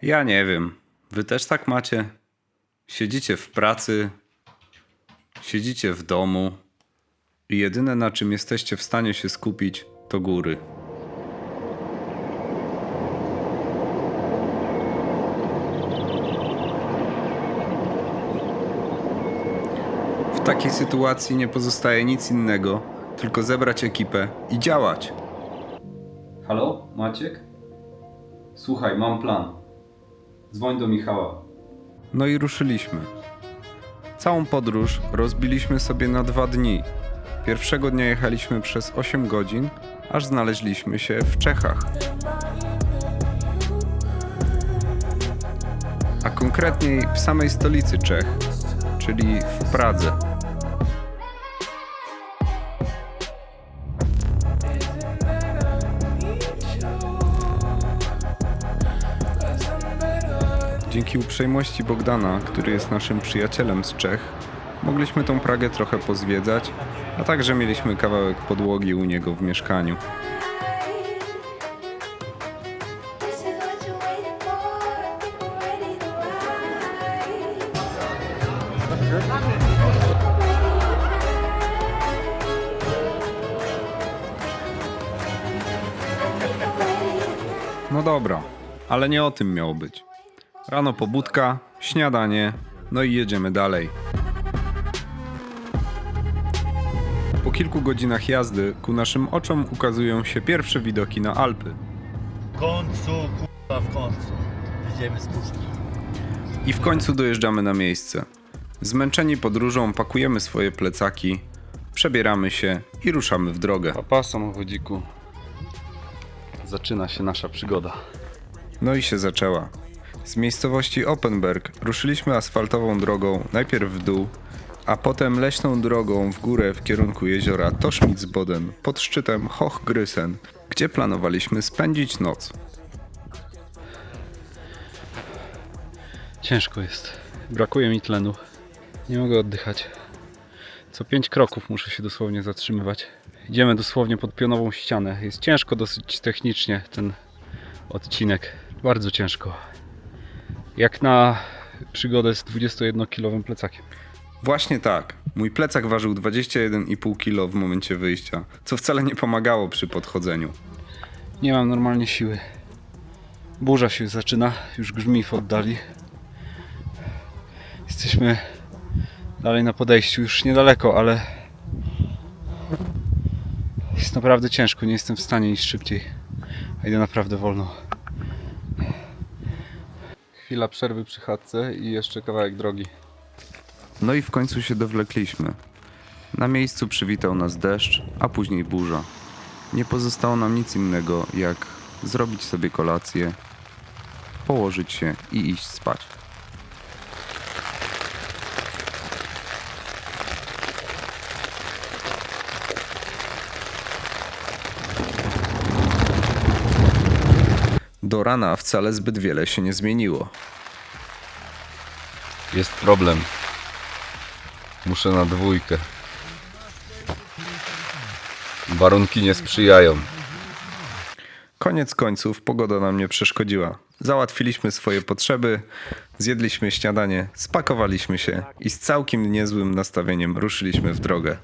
Ja nie wiem. Wy też tak macie? Siedzicie w pracy, siedzicie w domu i jedyne na czym jesteście w stanie się skupić to góry. W takiej sytuacji nie pozostaje nic innego, tylko zebrać ekipę i działać. Halo, Maciek? Słuchaj, mam plan. Dzwoń do Michała. No i ruszyliśmy. Całą podróż rozbiliśmy sobie na 2 dni. Pierwszego dnia jechaliśmy przez 8 godzin, aż znaleźliśmy się w Czechach. A konkretniej w samej stolicy Czech, czyli w Pradze. Dzięki uprzejmości Bogdana, który jest naszym przyjacielem z Czech, mogliśmy tą Pragę trochę pozwiedzać, a także mieliśmy kawałek podłogi u niego w mieszkaniu. This is what you're waiting for. I think we're ready to ride. No dobra, ale nie o tym miało być. Rano pobudka, śniadanie, no i jedziemy dalej. Po kilku godzinach jazdy ku naszym oczom ukazują się pierwsze widoki na Alpy. W końcu, kurwa, w końcu. Wyjdziemy z puszki. I w końcu dojeżdżamy na miejsce. Zmęczeni podróżą pakujemy swoje plecaki, przebieramy się i ruszamy w drogę. Papa, samochodziku. Zaczyna się nasza przygoda. No i się zaczęła. Z miejscowości Oppenberg ruszyliśmy asfaltową drogą najpierw w dół, a potem leśną drogą w górę w kierunku jeziora Toschmitzboden pod szczytem Hochgrysen, gdzie planowaliśmy spędzić noc. Ciężko jest. Brakuje mi tlenu. Nie mogę oddychać. Co 5 kroków muszę się dosłownie zatrzymywać. Idziemy dosłownie pod pionową ścianę. Jest ciężko dosyć technicznie ten odcinek. Bardzo ciężko. Jak na przygodę z 21-kilowym plecakiem. Właśnie tak. Mój plecak ważył 21,5 kg w momencie wyjścia, co wcale nie pomagało przy podchodzeniu. Nie mam normalnie siły. Burza się zaczyna, już grzmi w oddali. Jesteśmy dalej na podejściu, już niedaleko, ale jest naprawdę ciężko, nie jestem w stanie iść szybciej, a idę naprawdę wolno. Chwila przerwy przy chatce i jeszcze kawałek drogi. No i w końcu się dowlekliśmy. Na miejscu przywitał nas deszcz, a później burza. Nie pozostało nam nic innego, jak zrobić sobie kolację, położyć się i iść spać. Do rana wcale zbyt wiele się nie zmieniło. Jest problem. Muszę na 2. Warunki nie sprzyjają. Koniec końców pogoda nam nie przeszkodziła. Załatwiliśmy swoje potrzeby, zjedliśmy śniadanie, spakowaliśmy się i z całkiem niezłym nastawieniem ruszyliśmy w drogę.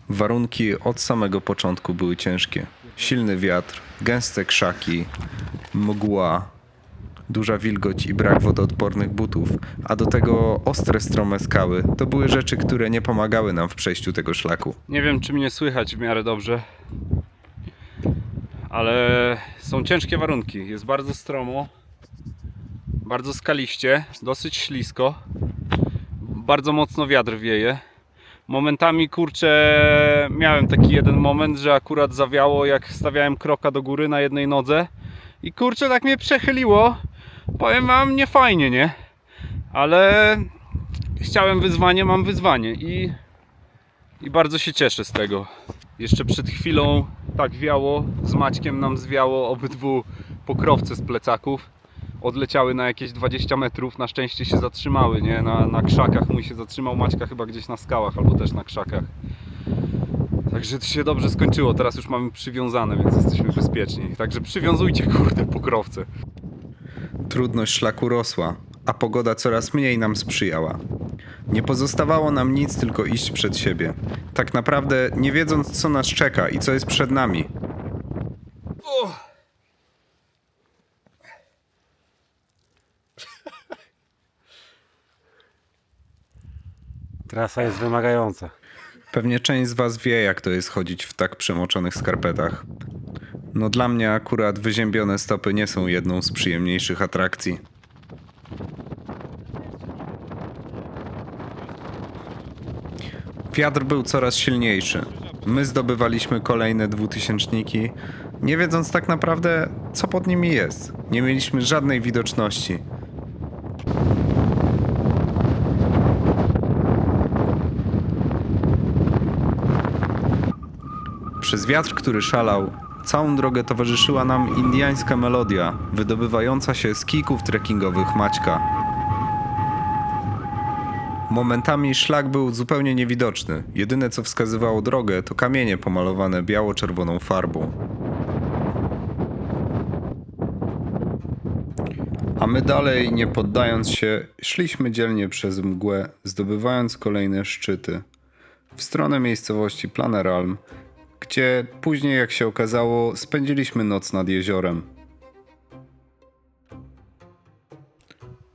Warunki od samego początku były ciężkie. Silny wiatr, gęste krzaki, mgła, duża wilgoć i brak wodoodpornych butów, a do tego ostre, strome skały. To były rzeczy, które nie pomagały nam w przejściu tego szlaku. Nie wiem, czy mnie słychać w miarę dobrze, ale są ciężkie warunki. Jest bardzo stromo, bardzo skaliście, dosyć ślisko, bardzo mocno wiatr wieje. Momentami, kurczę, miałem taki jeden moment, że akurat zawiało, jak stawiałem kroka do góry na jednej nodze i kurczę, tak mnie przechyliło. Powiem wam, nie fajnie, nie? Ale chciałem wyzwanie, mam wyzwanie i bardzo się cieszę z tego. Jeszcze przed chwilą tak wiało, z Maćkiem nam zwiało obydwu pokrowce z plecaków. Odleciały na jakieś 20 metrów, na szczęście się zatrzymały, nie? Na krzakach. Mój się zatrzymał, Maćka chyba gdzieś na skałach albo też na krzakach. Także to się dobrze skończyło, teraz już mamy przywiązane, więc jesteśmy bezpieczni. Także przywiązujcie, kurde, pokrowce. Trudność szlaku rosła, a pogoda coraz mniej nam sprzyjała. Nie pozostawało nam nic, tylko iść przed siebie. Tak naprawdę nie wiedząc, co nas czeka i co jest przed nami. Trasa jest wymagająca. Pewnie część z was wie, jak to jest chodzić w tak przemoczonych skarpetach. No dla mnie akurat wyziębione stopy nie są jedną z przyjemniejszych atrakcji. Wiatr był coraz silniejszy. My zdobywaliśmy kolejne 2000-niki, nie wiedząc tak naprawdę, co pod nimi jest. Nie mieliśmy żadnej widoczności. Przez wiatr, który szalał, całą drogę towarzyszyła nam indyjska melodia, wydobywająca się z kijków trekkingowych Maćka. Momentami szlak był zupełnie niewidoczny. Jedyne, co wskazywało drogę, to kamienie pomalowane biało-czerwoną farbą. A my dalej, nie poddając się, szliśmy dzielnie przez mgłę, zdobywając kolejne szczyty. W stronę miejscowości Planeralm, gdzie później, jak się okazało, spędziliśmy noc nad jeziorem.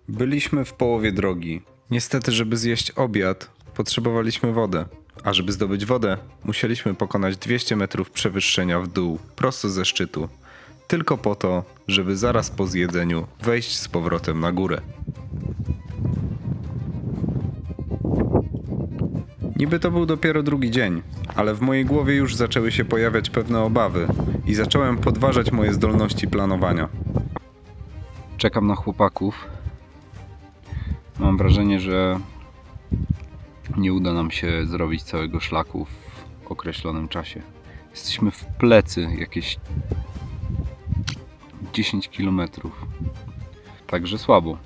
Byliśmy w połowie drogi. Niestety, żeby zjeść obiad, potrzebowaliśmy wodę. A żeby zdobyć wodę, musieliśmy pokonać 200 metrów przewyższenia w dół, prosto ze szczytu. Tylko po to, żeby zaraz po zjedzeniu wejść z powrotem na górę. Niby to był dopiero drugi dzień, ale w mojej głowie już zaczęły się pojawiać pewne obawy i zacząłem podważać moje zdolności planowania. Czekam na chłopaków. Mam wrażenie, że nie uda nam się zrobić całego szlaku w określonym czasie. Jesteśmy w plecy jakieś 10 km. Także słabo.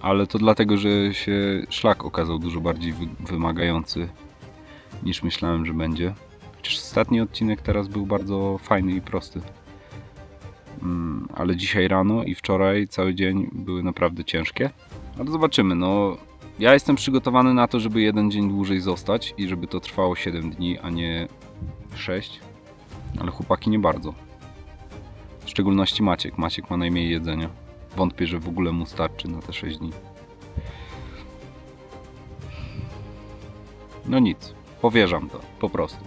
Ale to dlatego, że się szlak okazał dużo bardziej wymagający niż myślałem, że będzie. Chociaż ostatni odcinek teraz był bardzo fajny i prosty. Ale dzisiaj rano i wczoraj cały dzień były naprawdę ciężkie. Ale zobaczymy, no ja jestem przygotowany na to, żeby jeden dzień dłużej zostać i żeby to trwało 7 dni, a nie 6. Ale chłopaki nie bardzo. W szczególności Maciek. Maciek ma najmniej jedzenia. Wątpię, że w ogóle mu starczy na te 6 dni. No nic, powierzam to, po prostu.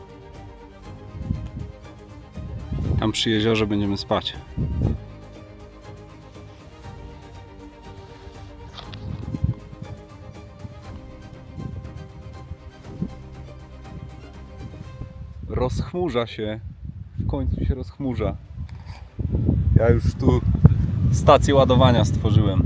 Tam przy jeziorze będziemy spać. Rozchmurza się. W końcu się rozchmurza. Ja już tu stację ładowania stworzyłem.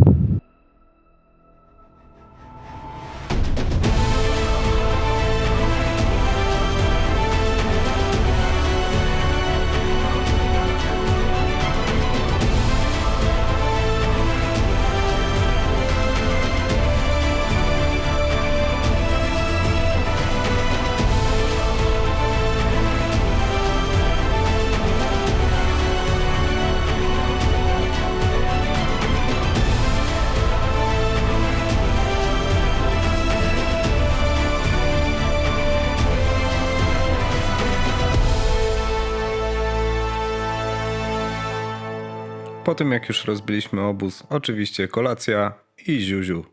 Po tym, jak już rozbiliśmy obóz, oczywiście kolacja i ziuziu.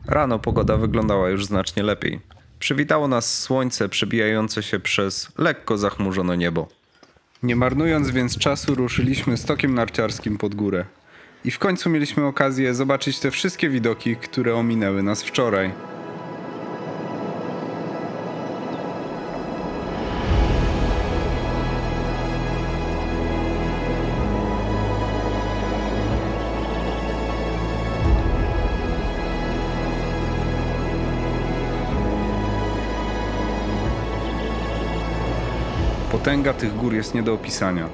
Rano pogoda wyglądała już znacznie lepiej. Przywitało nas słońce przebijające się przez lekko zachmurzone niebo. Nie marnując więc czasu, ruszyliśmy stokiem narciarskim pod górę. I w końcu mieliśmy okazję zobaczyć te wszystkie widoki, które ominęły nas wczoraj. Potęga tych gór jest nie do opisania.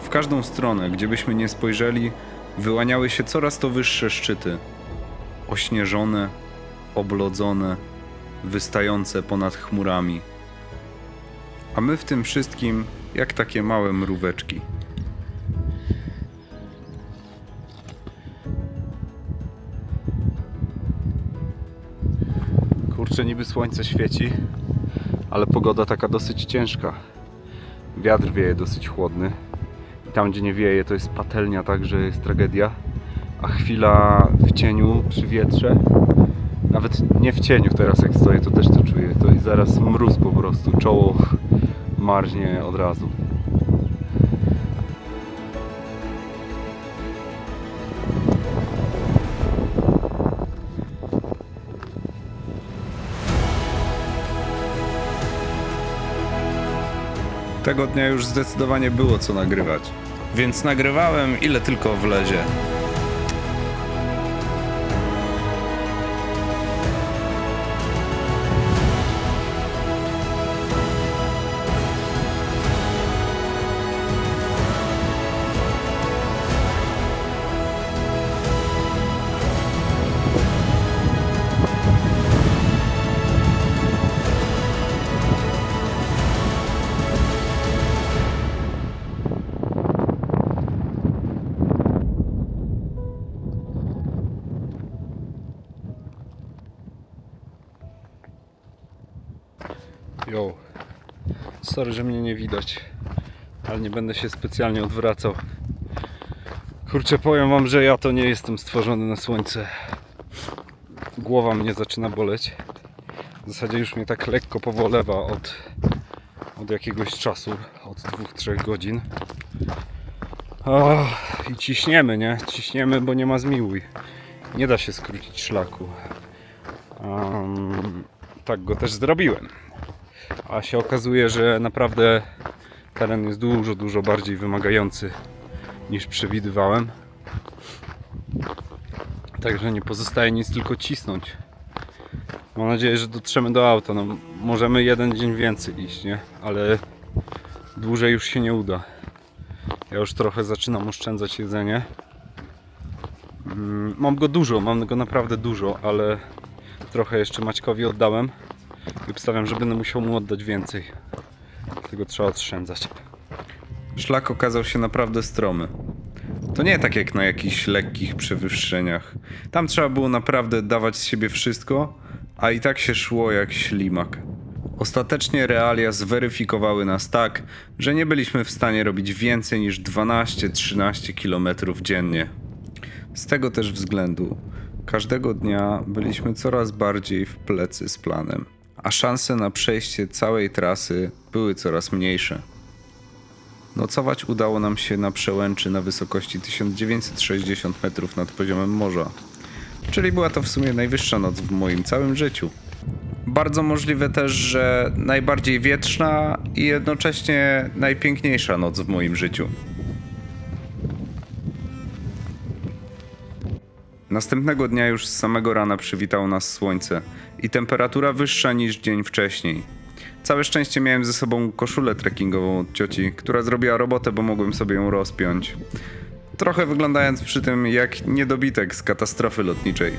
W każdą stronę, gdzie byśmy nie spojrzeli, wyłaniały się coraz to wyższe szczyty. Ośnieżone, oblodzone, wystające ponad chmurami. A my w tym wszystkim jak takie małe mróweczki. niby słońce świeci, ale pogoda taka dosyć ciężka. Wiatr wieje dosyć chłodny. I tam, gdzie nie wieje, to jest patelnia, tak, że jest tragedia. A chwila w cieniu, przy wietrze, nawet nie w cieniu teraz jak stoję, to też to czuję. To jest zaraz mróz po prostu, czoło marznie od razu. Tego dnia już zdecydowanie było co nagrywać, więc nagrywałem ile tylko wlezie. Jo, sorry, że mnie nie widać, ale nie będę się specjalnie odwracał. Kurczę, powiem wam, że ja to nie jestem stworzony na słońce. Głowa mnie zaczyna boleć. W zasadzie już mnie tak lekko powolewa od jakiegoś czasu, od 2-3 godzin. I ciśniemy, nie? Ciśniemy, bo nie ma zmiłuj. Nie da się skrócić szlaku. Tak go też zrobiłem. A się okazuje, że naprawdę teren jest dużo bardziej wymagający niż przewidywałem. Także nie pozostaje nic, tylko cisnąć. Mam nadzieję, że dotrzemy do auta. No, możemy jeden dzień więcej iść, nie? Ale dłużej już się nie uda. Ja już trochę zaczynam oszczędzać jedzenie. Mam go dużo, mam go naprawdę dużo, ale trochę jeszcze Maćkowi oddałem. I obstawiam, że będę musiał mu oddać więcej. Dlatego trzeba oszczędzać. Szlak okazał się naprawdę stromy. To nie tak jak na jakichś lekkich przewyższeniach. Tam trzeba było naprawdę dawać z siebie wszystko, a i tak się szło jak ślimak. Ostatecznie realia zweryfikowały nas tak, że nie byliśmy w stanie robić więcej niż 12-13 km dziennie. Z tego też względu każdego dnia byliśmy coraz bardziej w plecy z planem, a szanse na przejście całej trasy były coraz mniejsze. Nocować udało nam się na przełęczy na wysokości 1960 metrów nad poziomem morza, czyli była to w sumie najwyższa noc w moim całym życiu. Bardzo możliwe też, że najbardziej wietrzna i jednocześnie najpiękniejsza noc w moim życiu. Następnego dnia już z samego rana przywitało nas słońce i temperatura wyższa niż dzień wcześniej. Całe szczęście miałem ze sobą koszulę trekkingową od cioci, która zrobiła robotę, bo mogłem sobie ją rozpiąć. Trochę wyglądając przy tym jak niedobitek z katastrofy lotniczej.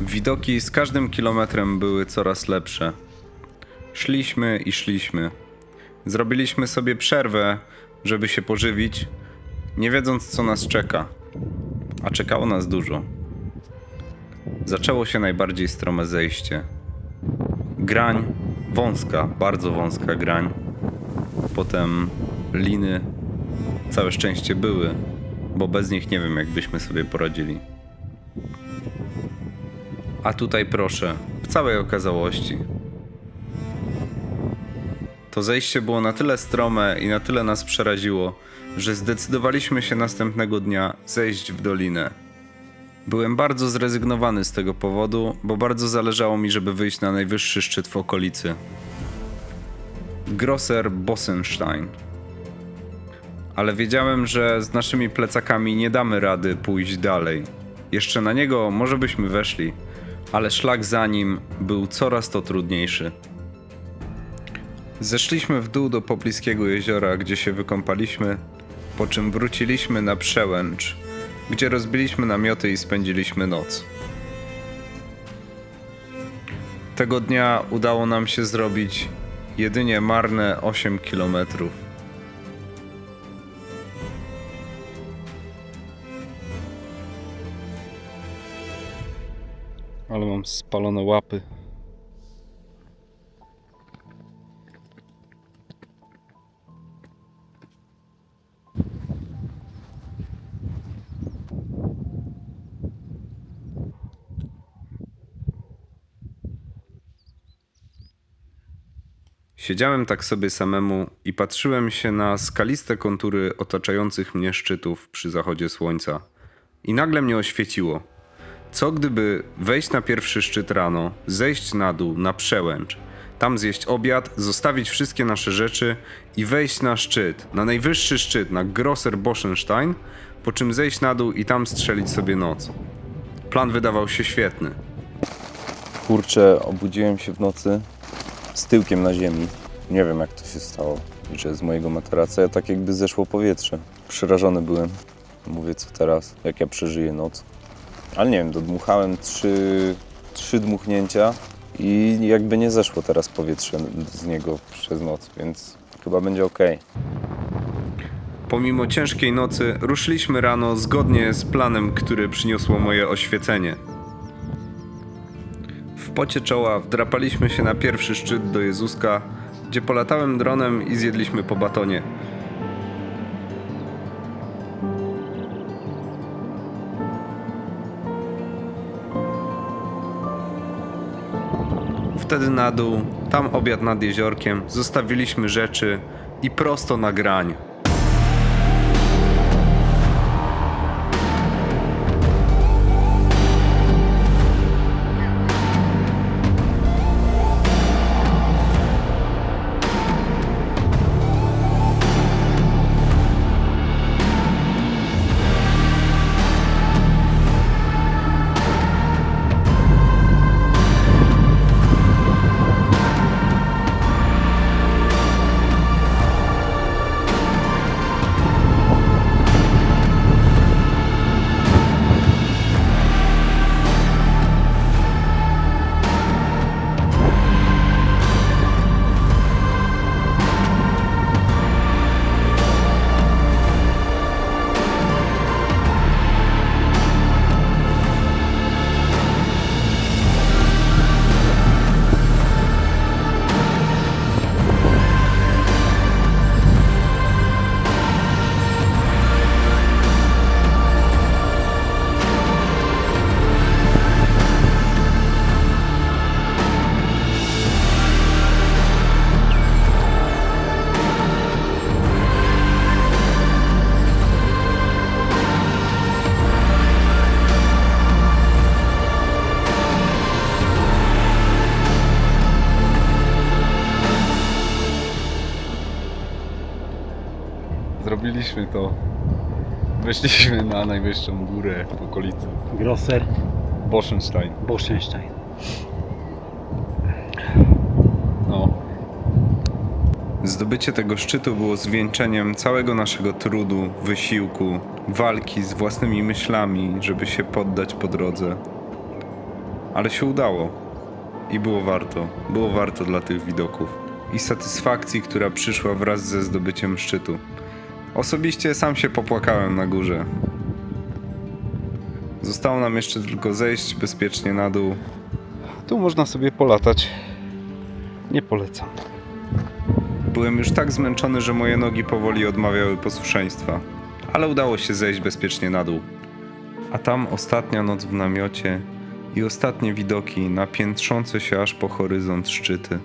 Widoki z każdym kilometrem były coraz lepsze. Szliśmy i szliśmy. Zrobiliśmy sobie przerwę, żeby się pożywić, nie wiedząc co nas czeka. A czekało nas dużo. Zaczęło się najbardziej strome zejście. Grań, wąska, bardzo wąska grań. Potem liny. Całe szczęście były, bo bez nich nie wiem jak byśmy sobie poradzili. A tutaj proszę, w całej okazałości. To zejście było na tyle strome i na tyle nas przeraziło, że zdecydowaliśmy się następnego dnia zejść w dolinę. Byłem bardzo zrezygnowany z tego powodu, bo bardzo zależało mi, żeby wyjść na najwyższy szczyt w okolicy. Grosser Bossenstein. Ale wiedziałem, że z naszymi plecakami nie damy rady pójść dalej. Jeszcze na niego może byśmy weszli, ale szlak za nim był coraz to trudniejszy. Zeszliśmy w dół do pobliskiego jeziora, gdzie się wykąpaliśmy, po czym wróciliśmy na przełęcz, gdzie rozbiliśmy namioty i spędziliśmy noc. Tego dnia udało nam się zrobić jedynie marne 8 kilometrów. Ale mam spalone łapy. Siedziałem tak sobie samemu i patrzyłem się na skaliste kontury otaczających mnie szczytów przy zachodzie słońca. I nagle mnie oświeciło. Co gdyby wejść na pierwszy szczyt rano, zejść na dół, na przełęcz, tam zjeść obiad, zostawić wszystkie nasze rzeczy i wejść na szczyt, na najwyższy szczyt, na Grosser Boschenstein, po czym zejść na dół i tam strzelić sobie noc. Plan wydawał się świetny. Kurczę, obudziłem się w nocy z tyłkiem na ziemi. Nie wiem, jak to się stało, że z mojego materaca tak jakby zeszło powietrze. Przerażony byłem. Mówię, co teraz, jak ja przeżyję noc. Ale nie wiem, dodmuchałem trzy dmuchnięcia i jakby nie zeszło teraz powietrze z niego przez noc, więc chyba będzie okej. Pomimo ciężkiej nocy ruszyliśmy rano zgodnie z planem, który przyniosło moje oświecenie. W pocie czoła wdrapaliśmy się na pierwszy szczyt do Jezuska, gdzie polatałem dronem i zjedliśmy po batonie. Wtedy na dół, tam obiad nad jeziorkiem, zostawiliśmy rzeczy i prosto na grań. Zrobiliśmy to. Weszliśmy na najwyższą górę w okolicy. Grosser Boschenstein. Boschenstein. No. Zdobycie tego szczytu było zwieńczeniem całego naszego trudu, wysiłku, walki z własnymi myślami, żeby się poddać po drodze. Ale się udało. I było warto. Było warto dla tych widoków. I satysfakcji, która przyszła wraz ze zdobyciem szczytu. Osobiście sam się popłakałem na górze. Zostało nam jeszcze tylko zejść bezpiecznie na dół. Tu można sobie polatać. Nie polecam. Byłem już tak zmęczony, że moje nogi powoli odmawiały posłuszeństwa. Ale udało się zejść bezpiecznie na dół. A tam ostatnia noc w namiocie i ostatnie widoki na piętrzące się aż po horyzont szczyty.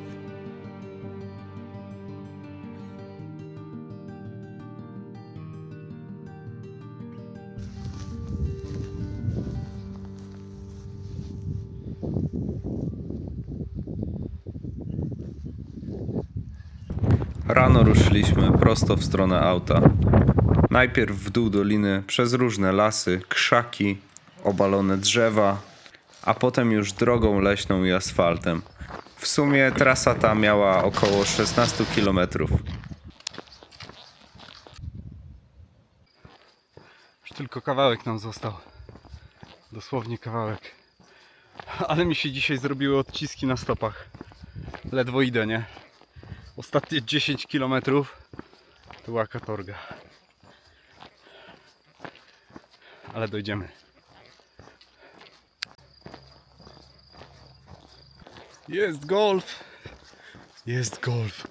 Rano ruszyliśmy prosto w stronę auta. Najpierw w dół doliny przez różne lasy, krzaki, obalone drzewa, a potem już drogą leśną i asfaltem. W sumie trasa ta miała około 16 km. Już tylko kawałek nam został. Dosłownie kawałek. Ale mi się dzisiaj zrobiły odciski na stopach. Ledwo idę, nie? Ostatnie 10 km to była katorga. Ale dojdziemy. Jest golf! Jest golf!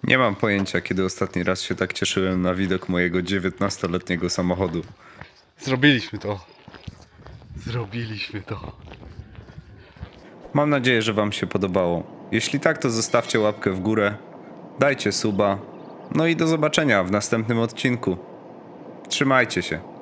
Nie mam pojęcia, kiedy ostatni raz się tak cieszyłem na widok mojego 19-letniego samochodu. Zrobiliśmy to. Zrobiliśmy to. Mam nadzieję, że wam się podobało. Jeśli tak, to zostawcie łapkę w górę, dajcie suba, no i do zobaczenia w następnym odcinku. Trzymajcie się.